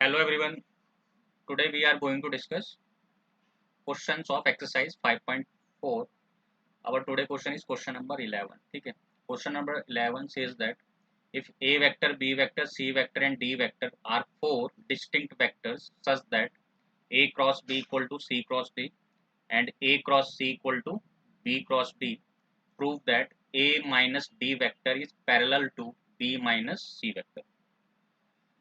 Hello everyone. Today we are going to discuss questions of exercise 5.4. Our today question is question number 11. ठीक है. Question number 11 says that if A vector, B vector, C vector and D vector are four distinct vectors such that A cross B equal to C cross B and A cross C equal to B cross B, prove that A minus D vector is parallel to B minus C vector.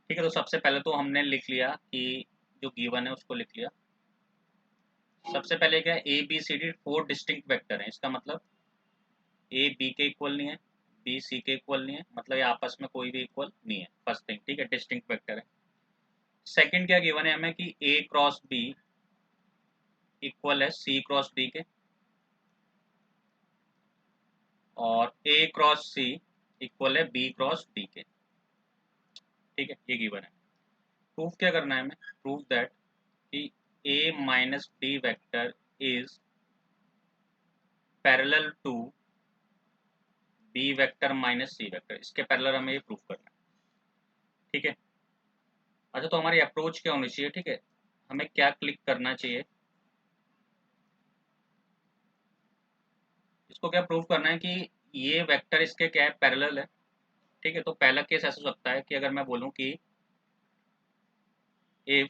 ठीक है, तो सबसे पहले तो हमने लिख लिया कि जो गिवन है उसको लिख लिया. सबसे पहले क्या है, A B C D four distinct vector हैं. इसका मतलब ए बी के इक्वल नहीं है, बी सी के इक्वल नहीं है, मतलब ये आपस में कोई भी इक्वल नहीं है. फर्स्ट थिंग, ठीक है, डिस्टिंक्ट वेक्टर है. सेकंड क्या गिवन है हमें कि ए क्रॉस बी इक्वल है सी क्रॉस डी के और ए क्रॉस सी इक्वल है बी क्रॉस डी के. ठीक है, ये गिवन है. प्रूफ क्या करना है हमें? प्रूफ दैट कि A minus D vector is parallel to B vector minus C vector. इसके पैरेलल हमें ये प्रूफ करना है. ठीक है. अच्छा, तो हमारी अप्रोच क्या होनी चाहिए? ठीक है, हमें क्या क्लिक करना चाहिए? इसको क्या प्रूफ करना है कि ये वेक्टर इसके क्या है, पैरेलल है. ठीक है, तो पहला केस ऐसा हो सकता है कि अगर मैं बोलूं कि if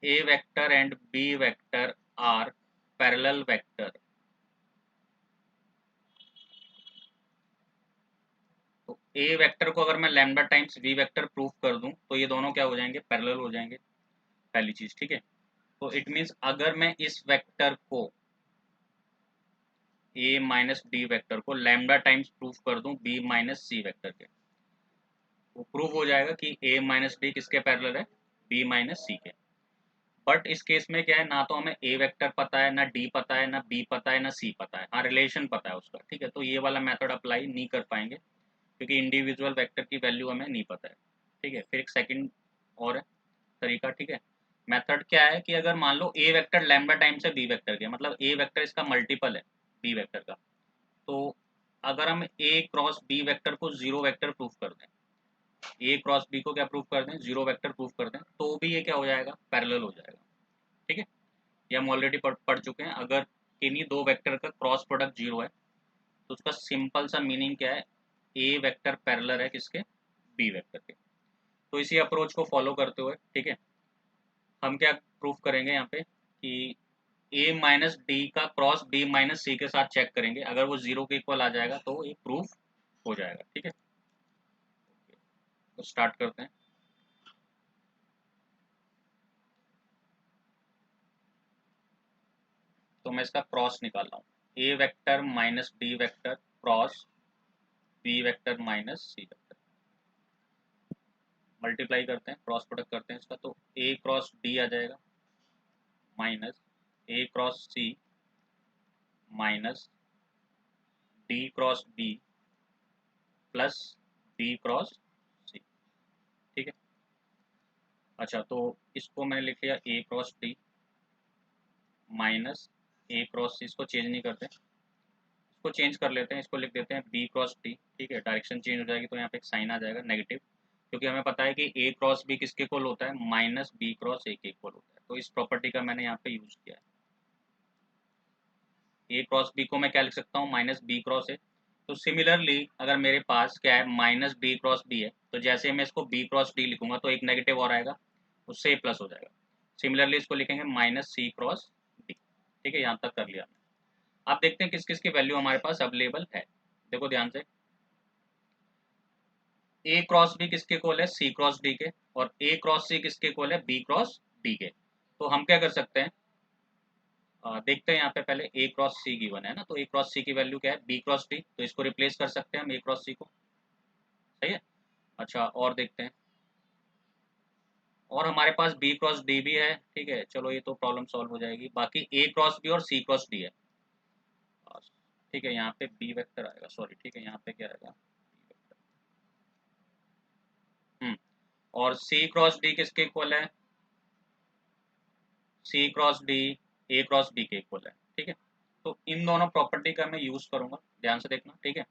A vector and B vector are parallel vector, तो ए वेक्टर को अगर मैं lambda times B vector proof कर दूं तो ये दोनों क्या हो जाएंगे, पैरेलल हो जाएंगे. पहली चीज. ठीक है, तो इट मीन्स अगर मैं इस वेक्टर को ए माइनस डी वेक्टर को लैम्डा टाइम्स प्रूफ कर दूं बी माइनस सी वेक्टर के, वो प्रूव हो जाएगा कि ए माइनस डी किसके पैरेलल है, बी माइनस सी के. बट इस केस में क्या है, ना तो हमें ए वेक्टर पता है, ना डी पता है, ना बी पता है, ना सी पता है. हाँ, रिलेशन पता है उसका. ठीक है, तो ये वाला मेथड अप्लाई नहीं कर पाएंगे क्योंकि इंडिविजुअल वेक्टर की वैल्यू हमें नहीं पता है. ठीक है, फिर एक सेकंड और है तरीका. ठीक है, मेथड क्या है कि अगर मान लो ए वेक्टर लैम्डा टाइम्स है बी वेक्टर के, मतलब ए वेक्टर इसका मल्टीपल है बी वेक्टर का, तो अगर हम ए क्रॉस बी वेक्टर को जीरो वेक्टर प्रूफ कर दें, ए क्रॉस बी को क्या प्रूफ कर दें, जीरो वेक्टर प्रूफ कर दें, तो भी ये क्या हो जाएगा, पैरेलल हो जाएगा. ठीक है, ये हम ऑलरेडी पढ़ चुके हैं. अगर किन्हीं दो वेक्टर का क्रॉस प्रोडक्ट जीरो है तो उसका सिंपल सा मीनिंग क्या है, ए वेक्टर पैरेलल है किसके, बी वेक्टर के. तो इसी अप्रोच को फॉलो करते हुए, ठीक है, हम क्या प्रूफ करेंगे यहाँ पे कि ए माइनस डी का क्रॉस बी माइनस सी के साथ चेक करेंगे. अगर वो जीरो के इक्वल आ जाएगा तो ये प्रूफ हो जाएगा. ठीक है, तो स्टार्ट करते हैं. तो मैं इसका क्रॉस निकाल रहा हूँ, A vector minus D vector cross B vector minus C vector. Multiply करते हैं, क्रॉस प्रोडक्ट करते हैं इसका, तो ए क्रॉस डी आ जाएगा minus A cross C minus D cross B plus B cross C. ठीक है. अच्छा, तो इसको मैंने लिख लिया A cross D minus A cross C. इसको चेंज नहीं करते, इसको चेंज कर लेते हैं, इसको लिख देते हैं बी क्रॉस डी. ठीक है, डायरेक्शन चेंज हो जाएगी तो यहाँ पे एक साइन आ जाएगा नेगेटिव, क्योंकि हमें पता है कि ए क्रॉस बी किसके इक्वल होता है, माइनस बी क्रॉस ए के इक्वल होता है. तो इस प्रॉपर्टी का मैंने यहाँ पे यूज किया है. ए क्रॉस बी को मैं क्या लिख सकता हूँ, माइनस बी क्रॉस ए. तो सिमिलरली अगर मेरे पास क्या है, माइनस बी क्रॉस बी है, तो जैसे मैं इसको बी क्रॉस डी लिखूंगा तो एक नेगेटिव और आएगा, उससे ए प्लस हो जाएगा. सिमिलरली इसको लिखेंगे माइनस सी क्रॉस डी. ठीक है, यहाँ तक कर लिया. आप देखते हैं किस किस की वैल्यू हमारे पास अवेलेबल है. देखो ध्यान से, ए क्रॉस बी किसके इक्वल है, सी क्रॉस डी के, और ए क्रॉस सी किसके इक्वल है, बी क्रॉस डी के. तो हम क्या कर सकते हैं, देखते हैं यहाँ पे पहले ए क्रॉस सी गिवन है ना, तो ए क्रॉस सी की वैल्यू क्या है, बी क्रॉस डी, तो इसको रिप्लेस कर सकते हैं हम ए क्रॉस सी को. सही है. अच्छा, और देखते हैं, और हमारे पास बी क्रॉस डी भी है. ठीक है, चलो ये तो प्रॉब्लम सॉल्व हो जाएगी. बाकी ए क्रॉस बी और सी क्रॉस डी है. ठीक है, यहाँ पे बी वेक्टर आएगा, सॉरी. ठीक है, यहाँ पे क्या आएगा, और सी क्रॉस डी किसके इक्वल है, C cross D A cross B के इक्वल है. ठीक है, तो इन दोनों प्रॉपर्टी का मैं यूज करूंगा, ध्यान से देखना. ठीक है,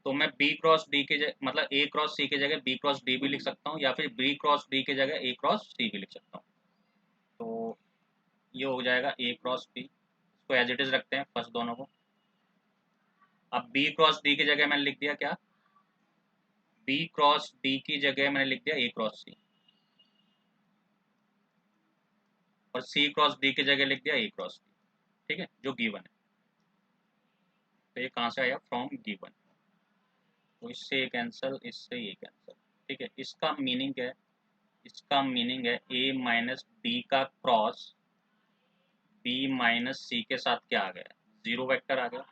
तो मैं बी क्रॉस डी के जगह मतलब ए क्रॉस सी की जगह बी क्रॉस डी भी लिख सकता हूँ, या फिर बी क्रॉस डी की जगह ए क्रॉस सी भी लिख सकता हूँ। तो ये हो जाएगा ए क्रॉस बी, इसको एज इट इज रखते हैं फर्स्ट दोनों को। अब बी क्रॉस डी की जगह मैंने लिख दिया क्या, बी क्रॉस डी की जगह मैंने लिख दिया ए क्रॉस सी, और सी क्रॉस डी की जगह लिख दिया ए क्रॉस डी। ठीक है, जो गिवन है। तो ये कहाँ से आया, फ्रॉम गिवन। तो इससे ये कैंसल, इससे ये कैंसल। ठीक है, इसका मीनिंग है, इसका मीनिंग है ए माइनस डी का क्रॉस बी माइनस सी के साथ क्या आ गया, जीरो वेक्टर आ गया।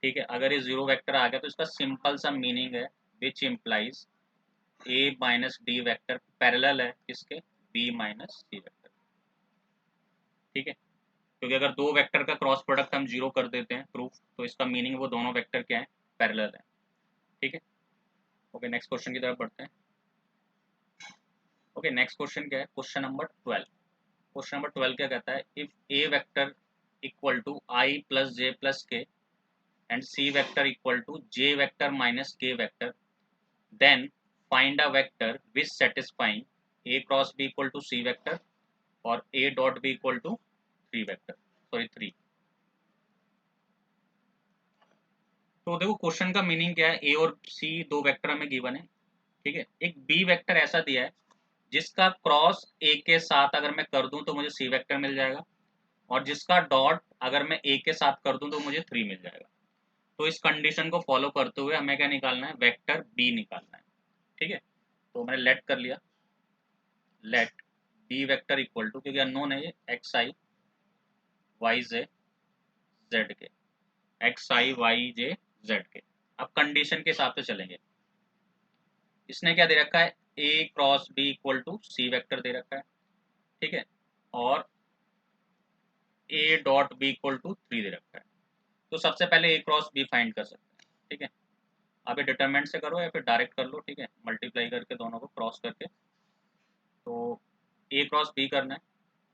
ठीक है, अगर ये जीरो वेक्टर आ गया तो इसका सिंपल सा मीनिंग है which implies A minus D vector parallel है किसके, बी माइनस सी वेक्टर। ठीक है, क्योंकि अगर दो वेक्टर का क्रॉस प्रोडक्ट हम जीरो कर देते हैं प्रूफ, तो इसका मीनिंग वो दोनों वेक्टर क्या है, पैरेलल है। ठीक है, ओके नेक्स्ट क्वेश्चन की तरफ बढ़ते हैं। ओके नेक्स्ट क्वेश्चन क्या है, क्वेश्चन नंबर 12। क्वेश्चन नंबर 12 क्या कहता है, if A vector equal to I plus J plus K and C vector equal to J vector minus K vector, then find a vector which satisfying A cross B equal to C vector और A dot B equal to three vector, sorry three. तो देखो question का meaning क्या है, ए और सी दो vector हमें given है। ठीक है, एक बी वेक्टर ऐसा दिया है जिसका क्रॉस ए के साथ अगर मैं कर दूं तो मुझे सी वेक्टर मिल जाएगा, और जिसका डॉट अगर मैं ए के साथ कर दूं तो मुझे थ्री मिल जाएगा। तो इस कंडीशन को फॉलो करते हुए हमें क्या निकालना है, वेक्टर बी निकालना है। ठीक है, तो मैंने लेट कर लिया, let B vector equal to, क्योंकि अननोन है ये, X I Y J Z K, X I Y J Z K. अब कंडीशन के हिसाब से चलेंगे। इसने क्या दे रखा है, A cross B equal to C vector दे रखा है। ठीक है, और A dot B equal to three दे रखा है। तो सबसे पहले ए क्रॉस बी फाइंड कर सकते हैं। ठीक है, आप ये डिटरमिनेंट से करो या फिर डायरेक्ट कर लो। ठीक है, मल्टीप्लाई करके दोनों को क्रॉस करके। तो ए क्रॉस बी करना है।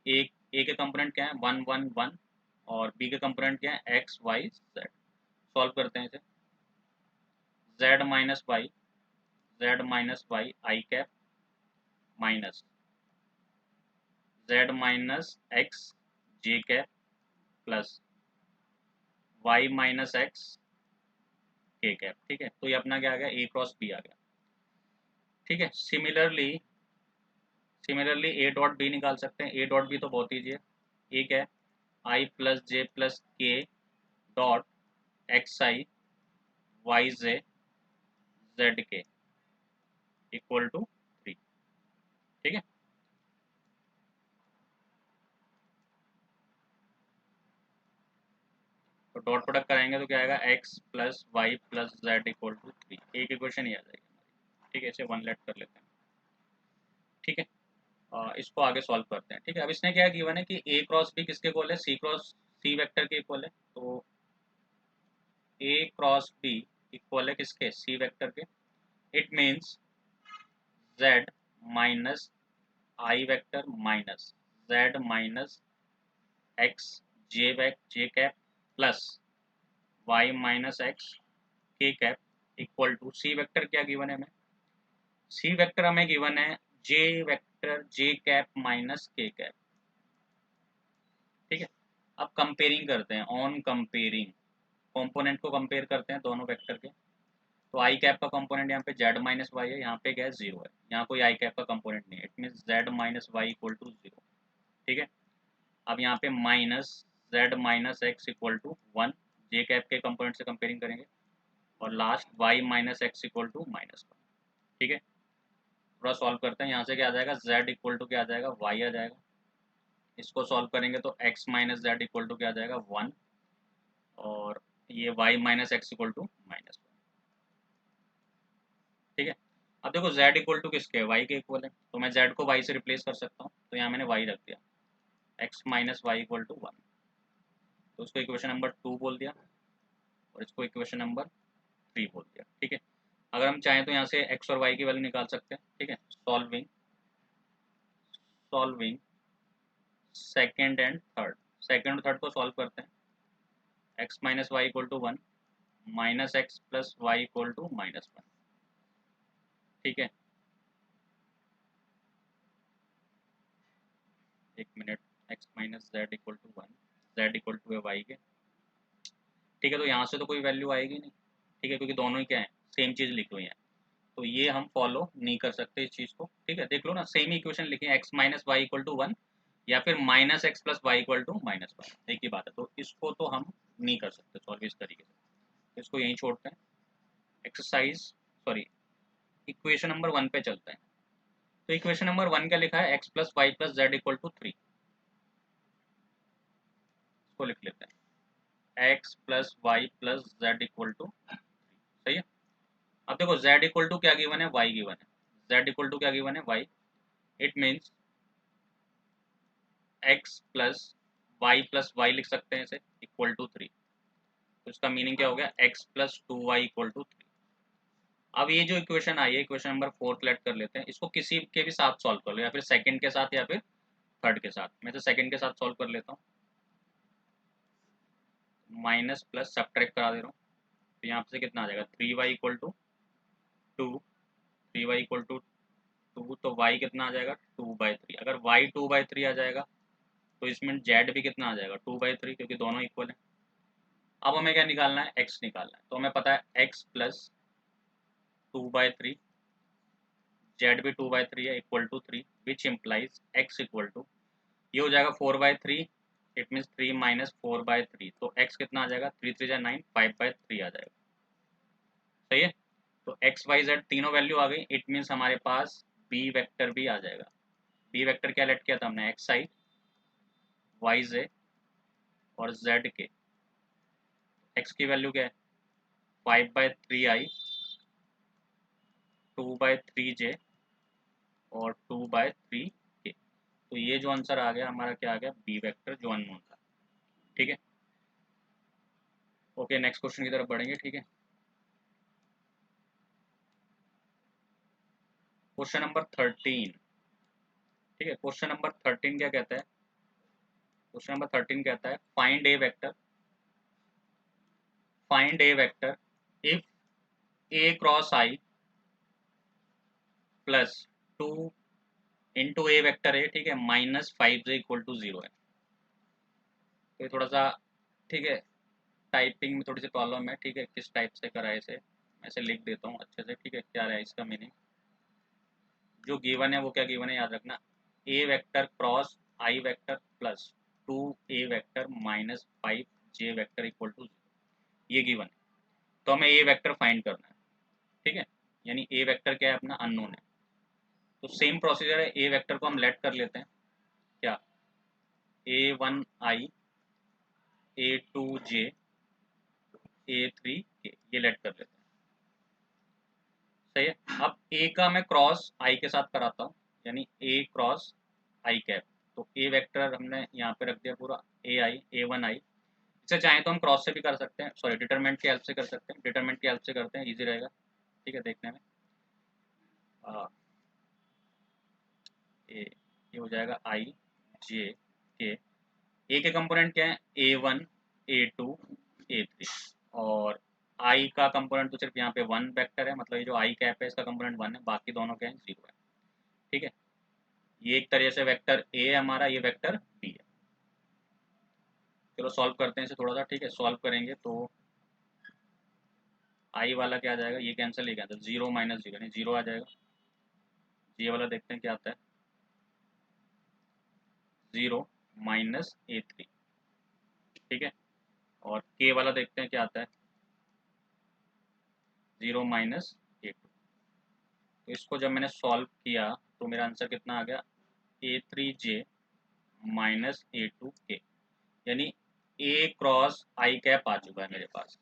ए के कंपोनेंट क्या है, वन वन वन, और बी के कंपोनेंट क्या है, एक्स वाई जेड। सॉल्व करते हैं इसे, Z minus Y, Z minus Y I cap minus Z minus X J cap plus Y minus X K cap. ठीक है, तो ये अपना क्या आ गया, ए क्रॉस बी आ गया। ठीक है, similarly similarly A dot B निकाल सकते हैं। ए डॉट बी तो बहुत ईजी है, ए क्या है, I plus J plus K dot X I Y J Z K equal to three. ठीक है, तो डॉट प्रोडक्ट कराएंगे तो क्या आएगा, X plus Y plus Z equal to three. एक इक्वेशन ही आ जाएगी हमारी। ठीक है, इसे वन लेट कर लेते हैं। ठीक है, इसको आगे सॉल्व करते हैं। ठीक है, अब इसने क्या गिवन है कि ए क्रॉस बी किसके इक्वल है, सी क्रॉस सी वेक्टर के इक्वल है। तो ए क्रॉस बी इक्वल है किसके, सी वेक्टर के। It means Z minus I vector minus Z minus X J cap plus Y minus X K cap equal to C vector क्या given है हमें, C vector हमें given है J vector J cap minus K cap. ठीक है, अब comparing करते हैं, ऑन कंपेयरिंग कंपोनेंट को कंपेयर करते हैं दोनों वेक्टर के। तो आई कैप का कंपोनेंट यहाँ पे जेड माइनस वाई है, यहाँ पे क्या है, जीरो है। यहाँ कोई आई कैप का कंपोनेंट नहीं है, it mean Z minus Y equal to zero. ठीक है, अब यहाँ पे minus Z minus X equal to one, J cap के कंपोनेंट से कंपेयरिंग करेंगे। और last Y minus X equal to minus one. ठीक है, थोड़ा सॉल्व करते हैं। यहाँ से क्या आ जाएगा, जेड इक्वल टू क्या आ जाएगा, वाई आ जाएगा। इसको सॉल्व करेंगे तो X minus Z equal to क्या आ जाएगा, वन, और ये Y minus X equal to minus one. ठीक है, अब देखो z इक्वल टू किसके है, y के इक्वल है, तो मैं z को y से रिप्लेस कर सकता हूँ। तो यहाँ मैंने y रख दिया, x minus Y equal to one. तो उसको इक्वेशन नंबर टू बोल दिया, और इसको इक्वेशन नंबर थ्री बोल दिया। ठीक है, अगर हम चाहें तो यहाँ से x और y की वैल्यू निकाल सकते हैं। ठीक है, solving solving second and third, second और थर्ड को सॉल्व करते हैं। x minus Y equal to one, minus X plus Y equal to -1। ठीक है, एक minute, X minus Z equal to 1, Z equal to है वाई के। ठीक है, तो यहाँ से तो कोई वैल्यू आएगी नहीं। ठीक है, क्योंकि दोनों ही क्या है, सेम चीज़ लिखी हुई है, तो ये हम फॉलो नहीं कर सकते इस चीज़ को। ठीक है, देख लो ना, सेम इक्वेशन लिखे, X minus Y equal to 1 या फिर minus X plus Y equal to -1, एक ही बात है। तो इसको तो हम नहीं कर सकते सॉल्व इस तरीके से, तो इसको यहीं छोड़ते हैं। एक्सरसाइज, सॉरी, इक्वेशन नंबर 1 पे चलते हैं। तो इक्वेशन नंबर 1 क्या लिखा है, X plus Y plus Z equal to 3। इसको लिख लेते हैं, X plus Y plus Z equal to 3। सही है। अब देखो z इक्वल टू क्या गिवन है, y गिवन है। z इक्वल टू क्या गिवन है, y। It means x plus Y लिख सकते हैं इसे, इक्वल टू 3। तो इसका मीनिंग क्या हो गया, x plus 2y equal to 3। अब ये जो इक्वेशन आई है, इक्वेशन नंबर 4 सेलेक्ट कर लेते हैं। इसको किसी के भी साथ सॉल्व कर लो, या फिर सेकंड के साथ या फिर थर्ड के साथ। मैं तो सेकंड के साथ सॉल्व कर लेता हूँ। माइनस प्लस सब्ट्रैक्ट करा दे रहा हूँ, तो यहाँ से कितना आ जाएगा, 3y equal to 2। 3y equal to 2, तो y कितना आ जाएगा, 2/3। अगर y 2/3 आ जाएगा तो इसमें जेड भी कितना आ जाएगा, 2/3, क्योंकि दोनों इक्वल है। अब हमें क्या निकालना है, x निकालना है। तो हमें पता है x प्लस 2/3, जेड भी 2/3 है, equal to 3, which implies x equal to, ये हो जाएगा 4/3। इट मीन्स 3 माइनस 4/3, तो x कितना आ जाएगा, 3 3 9, 5/3 आ जाएगा। सही है। तो x y z तीनों वैल्यू आ गई। इट मीन्स हमारे पास b वेक्टर भी आ जाएगा। b वेक्टर क्या लेट किया था हमने, एक्स आई, वाई जे और z के। x की वैल्यू क्या है, 5/3i, 2/3j और 2/3k। तो ये जो आंसर आ गया हमारा, क्या आ गया, बी वेक्टर, जो अननोन था। ठीक है, ओके, नेक्स्ट क्वेश्चन की तरफ बढ़ेंगे। ठीक है, क्वेश्चन नंबर 13। ठीक है, क्वेश्चन नंबर 13 क्या कहता है, क्वेश्चन नंबर 13 कहता है, find A vector if A cross I plus 2 into A vector है, ठीक है, -5j इक्वल टू 0 है। तो ये थोड़ा सा, ठीक है, टाइपिंग में थोड़ी सी प्रॉब्लम है। ठीक है, किस टाइप से करा है इसे, मैं इसे लिख देता हूँ अच्छे से। ठीक है, क्या है इसका मीनिंग, जो गिवन है वो क्या गिवन है, याद रखना, A vector cross I vector plus 2 A vector -5j vector equal to 0, ये गिवन है। तो हमें ए वेक्टर फाइंड करना है। ठीक है, यानी ए वेक्टर क्या है, अपना अननोन है। तो सेम प्रोसीजर है, ए वेक्टर को हम लेट कर लेते हैं, क्या, a1i, a2j, a3k, ये लेट कर लेते हैं। सही है। अब ए का मैं क्रॉस आई के साथ कराता हूँ, यानी ए क्रॉस आई कैप। तो ए वेक्टर हमने यहाँ पे रख दिया पूरा, a1i। इसे चाहें तो हम क्रॉस से भी कर सकते हैं, सॉरी, डिटरमिनेंट की हेल्प से कर सकते हैं। डिटरमिनेंट की हेल्प से करते हैं, इजी रहेगा। ठीक है, देखने में आ, ये हो जाएगा आई जे के। ए के कंपोनेंट क्या है, a1, a2, a3, और आई का कंपोनेंट तो सिर्फ यहाँ पे 1 वेक्टर है, मतलब ये जो आई कैप है इसका कंपोनेंट 1 है, बाकी दोनों क्या है, 0 है। ठीक है, ये एक तरह से वेक्टर ए है हमारा, ये वेक्टर बी है। चलो सॉल्व करते हैं इसे थोड़ा सा। ठीक है, सॉल्व करेंगे तो आई वाला क्या आ जाएगा, ये कैंसिल, ये कैंसिल, 0 माइनस 0 यानी 0 आ जाएगा। ये वाला देखते हैं क्या आता है, 0 -a3। ठीक है, और के वाला देखते हैं क्या आता है, 0 -a2। तो इसको जब मैंने सॉल्व किया तो मेरा आंसर कितना आ गया, a3j -a2k, यानी ए क्रॉस आई कैप आ चुका है मेरे पास।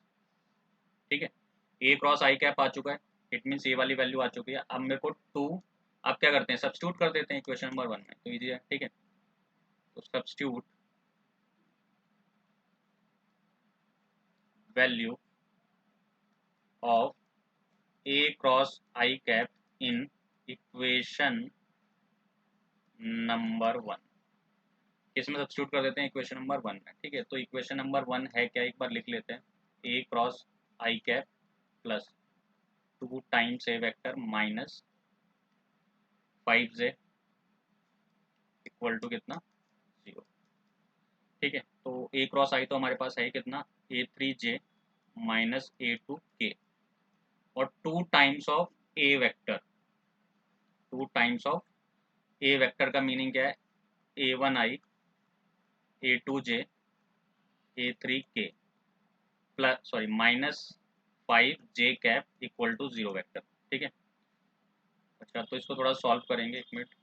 ठीक है, ए क्रॉस आई कैप आ चुका है, इट मीन्स ए वाली वैल्यू आ चुकी है। अब मेरे को 2, अब क्या करते हैं, सब्स्टिट्यूट कर देते हैं इक्वेशन नंबर 1 में, तो इजी है। ठीक है, तो substitute value of A cross I cap in equation number 1, इसमें सब्स्टिट्यूट कर देते हैं इक्वेशन नंबर 1 में। ठीक है, तो इक्वेशन नंबर 1 है क्या, एक बार लिख लेते हैं, A cross I cap plus 2 times A vector minus 5j equal to कितना 0। ठीक है, तो ए क्रॉस आई तो हमारे पास है कितना A3j माइनस A2k और 2 times of A vector. 2 times of A vector का मीनिंग क्या है A1i A2j A3k plus sorry minus 5j cap equal to 0 vector. ठीक है, अच्छा तो इसको थोड़ा सॉल्व करेंगे, एक मिनट।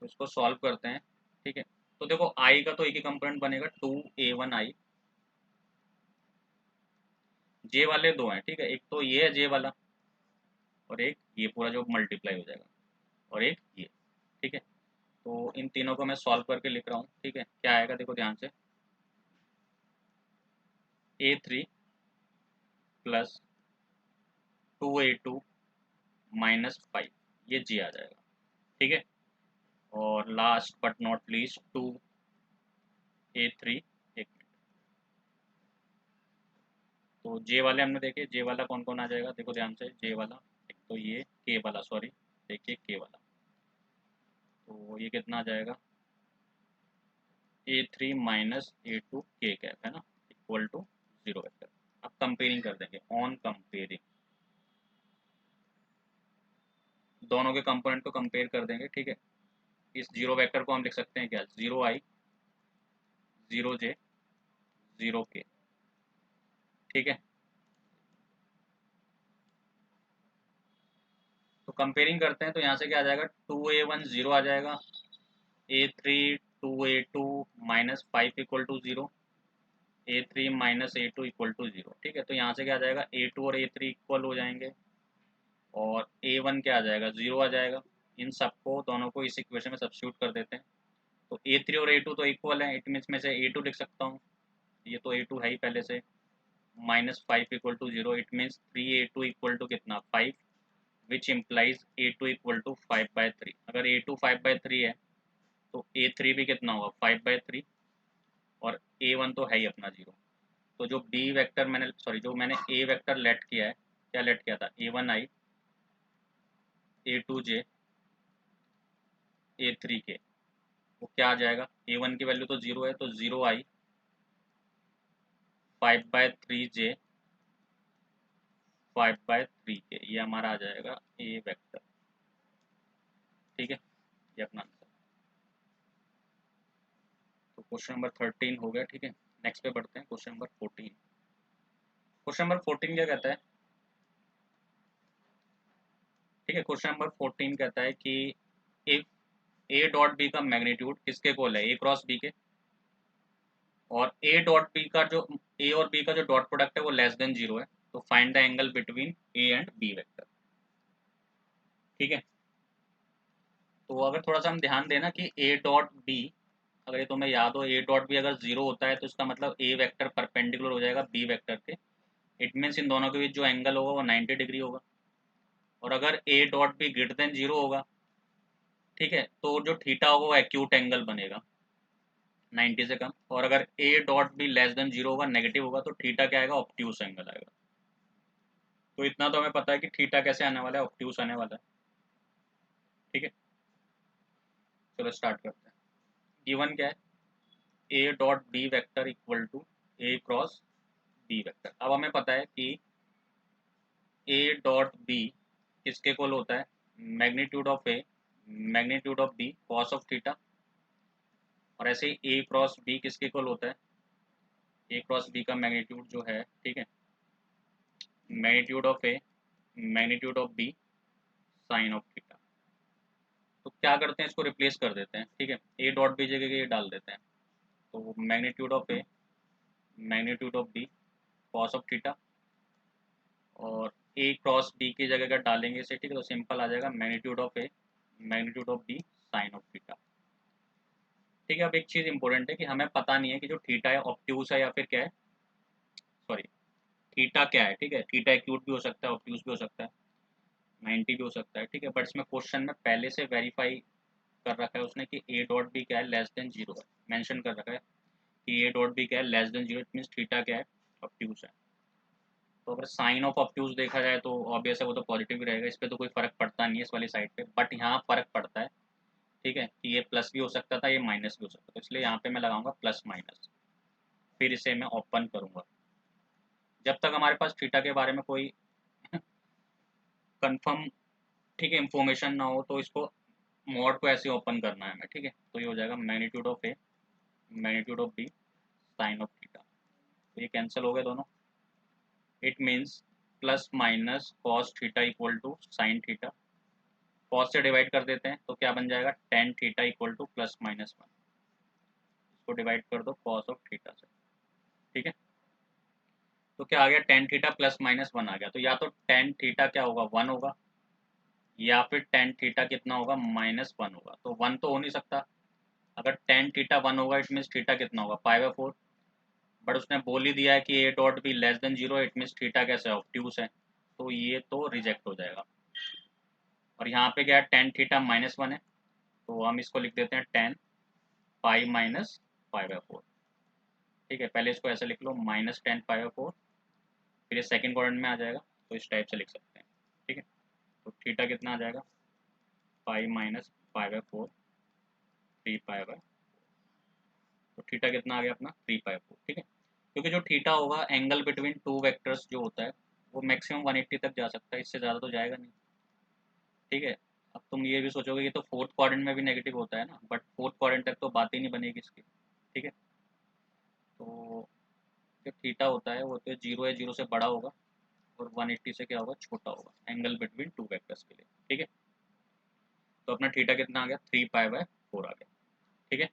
तो इसको सॉल्व करते हैं। ठीक है, तो देखो आई का तो एक ही कंपोनेंट बनेगा 2A1i, जे वाले दो हैं। ठीक है, एक तो ये है जे वाला और एक ये पूरा जो मल्टीप्लाई हो जाएगा और एक ये। ठीक है, तो इन तीनों को मैं सॉल्व करके लिख रहा हूँ। ठीक है, क्या आएगा देखो ध्यान से, A3 प्लस 2A2 माइनस 5, ये जी आ जाएगा। ठीक है, और last but not least 2A3, एक मिनट। तो जे वाले हमने देखे, जे वाला कौन कौन आ जाएगा देखो ध्यान से, जे वाला एक तो ये के वाला, सॉरी देखिए के वाला, तो ये कितना आ जाएगा A3 माइनस A2 के कैप है ना इक्वल टू 0 वेक्टर। अब कंपेयरिंग कर देंगे, ऑन कंपेयरिंग दोनों के कंपोनेंट को कंपेयर कर देंगे। ठीक है, इस 0 वेक्टर को हम लिख सकते हैं क्या 0i 0j 0k। ठीक है, तो कंपेयरिंग करते हैं तो यहाँ से क्या आ जाएगा 2A1 0 आ जाएगा, A3 2A2 minus 5 equal to 0, A3 minus A2 equal to 0। ठीक है, तो यहाँ से क्या आ जाएगा A2 और A3 इक्वल हो जाएंगे और A1 क्या आ जाएगा 0 आ जाएगा। इन सबको दोनों को इस इक्वेशन में सब्स्टिट्यूट कर देते हैं, तो A3 और A2 तो इक्वल है, इट मीन्स में से A2 लिख सकता हूँ, ये तो A2 है ही पहले से, minus 5 equal to 0, it means 3A2 equal to कितना 5, which implies A2 equal to 5/3। अगर A2 5/3 है तो A3 भी कितना होगा 5/3 और A1 तो है ही अपना 0। तो जो बी वेक्टर मैंने सॉरी जो मैंने ए वेक्टर लेट किया है, क्या लेट किया था A1i A2j A3k, वो क्या आ जाएगा A1 की वैल्यू तो 0 है, तो 0i 5/3j 5/3k, ये हमारा आ जाएगा ए वेक्टर। ठीक है, ये अपना आंसर। तो क्वेश्चन नंबर 13 हो गया। ठीक है, नेक्स्ट पे बढ़ते हैं, क्वेश्चन नंबर 14। क्वेश्चन नंबर 14 क्या कहता है, ठीक है, क्वेश्चन नंबर 14 कहता है कि इफ ए डॉट बी का मैग्नीट्यूड किसके इक्वल है ए क्रॉस बी के, और ए डॉट बी का जो ए और बी का जो डॉट प्रोडक्ट है वो लेस देन 0 है, तो find the angle between A and B vector. ठीक है, तो अगर थोड़ा सा हम ध्यान देना कि ए डॉट बी, अगर ये तुम्हें याद हो ए डॉट बी अगर 0 होता है तो इसका मतलब ए वेक्टर परपेंडिकुलर हो जाएगा बी वेक्टर के, इट मीन्स इन दोनों के बीच जो एंगल होगा वो 90 डिग्री होगा। और अगर ए डॉट बी ग्रेटर देन 0 होगा, ठीक है, तो जो थीटा होगा वो एक्यूट एंगल बनेगा 90 से कम, और अगर ए डॉट बी लेस देन 0 होगा नेगेटिव होगा तो थीटा क्या आएगा ऑब्ट्यूस एंगल आएगा। तो इतना तो हमें पता है कि थीटा कैसे आने वाला है, ऑब्ट्यूस आने वाला है। ठीक है, चलो स्टार्ट करते हैं। गिवन क्या है A dot B vector equal to A cross B vector. अब हमें पता है कि ए डॉट बी किसके इक्वल होता है magnitude of A magnitude of B cos of theta, और ऐसे ही ए क्रॉस बी किसके इक्वल होता है ए क्रॉस बी का मैग्नीट्यूड जो है, ठीक है, magnitude of A magnitude of B sine of theta. तो क्या करते हैं इसको रिप्लेस कर देते हैं। ठीक है, ए डॉट बी जगह ये डाल देते हैं, तो magnitude of A magnitude of B cos of theta, और ए क्रॉस बी की जगह अगर डालेंगे इसे, ठीक है, तो सिंपल आ जाएगा magnitude of A magnitude of B sine of theta. ठीक है, अब एक चीज़ इंपॉर्टेंट है कि हमें पता नहीं है कि जो थीटा है ऑब्ट्यूस है या फिर क्या है, सॉरी थीटा क्या है। ठीक है, थीटा एक्यूट भी हो सकता है ऑब्ट्यूस भी हो सकता है 90 भी हो सकता है। ठीक है, बट इसमें क्वेश्चन में पहले से वेरीफाई कर रखा है उसने कि ए डॉट बी क्या है, लेस देन जीरो है, मेंशन कर रखा है कि ए डॉट बी क्या है, less than zero, it means theta क्या है, ऑब्ट्यूज है। तो अगर साइन ऑफ ऑब्ट्यूज देखा जाए तो ऑब्वियस है वो तो पॉजिटिव ही रहेगा, इस पर तो कोई फर्क पड़ता नहीं है इस वाली साइड पे, बट यहाँ फर्क पड़ता है, ठीक है, कि ये प्लस भी हो सकता था, ये माइनस भी हो सकता था, इसलिए यहाँ पे मैं लगाऊंगा प्लस माइनस, फिर इसे मैं ओपन करूंगा। जब तक हमारे पास थीटा के बारे में कोई कंफर्म, ठीक है, इन्फॉर्मेशन ना हो, तो इसको मॉड को ऐसे ओपन करना है हमें, ठीक है। तो ये हो जाएगा magnitude of A, magnitude of B, sine of theta, तो ये कैंसिल हो गए दोनों। It means plus minus cos theta equal to sine theta, cos से डिवाइड कर देते हैं तो क्या बन जाएगा, tan theta equal to plus minus one, इसको डिवाइड कर दो कॉस ऑफ थीटा से, ठीक है। तो क्या आ गया, ten theta plus minus one आ गया, तो या तो टेन थीटा क्या होगा, वन होगा, या फिर टेन थीटा कितना होगा, माइनस वन होगा, तो वन तो हो नहीं सकता। अगर टेन थीटा वन होगा इट मीन्स थीटा कितना होगा, पाई बाय फोर, बट उसने बोल ही दिया है कि A dot be less than zero, it means theta कैसे ऑब्ट्यूज है, तो ये तो रिजेक्ट हो जाएगा। और यहाँ पे क्या है, टेन थीटा माइनस वन है, तो हम इसको लिख देते हैं ten pi minus pi by four, ठीक है। पहले इसको ऐसे लिख लो, minus ten pi by four, फिर ये सेकंड क्वाड्रेंट में आ जाएगा, तो इस टाइप से लिख सकते हैं, ठीक है। तो थीटा कितना आ जाएगा, पाई minus pi by four, three pi by, तो थीटा कितना आ गया अपना, थ्री पाई फोर, ठीक है। क्योंकि जो थीटा होगा एंगल बिटवीन टू वेक्टर्स जो होता है वो मैक्सिमम 180 तक जा सकता है, इससे ज़्यादा तो जाएगा नहीं, ठीक है। अब तुम ये भी सोचोगे कि तो फोर्थ क्वाड्रेंट में भी नेगेटिव होता है ना, बट फोर्थ क्वाड्रेंट तक तो बात ही नहीं बनेगी इसकी, ठीक है। तो जो थीटा होता है वो तो जीरो है, जीरो से बड़ा होगा, और 180 से क्या होगा, छोटा होगा, एंगल बिटवीन टू वेक्टर्स के लिए, ठीक है। तो अपना थीटा कितना आ गया, थ्री पाई बाय फोर आ गया, ठीक है।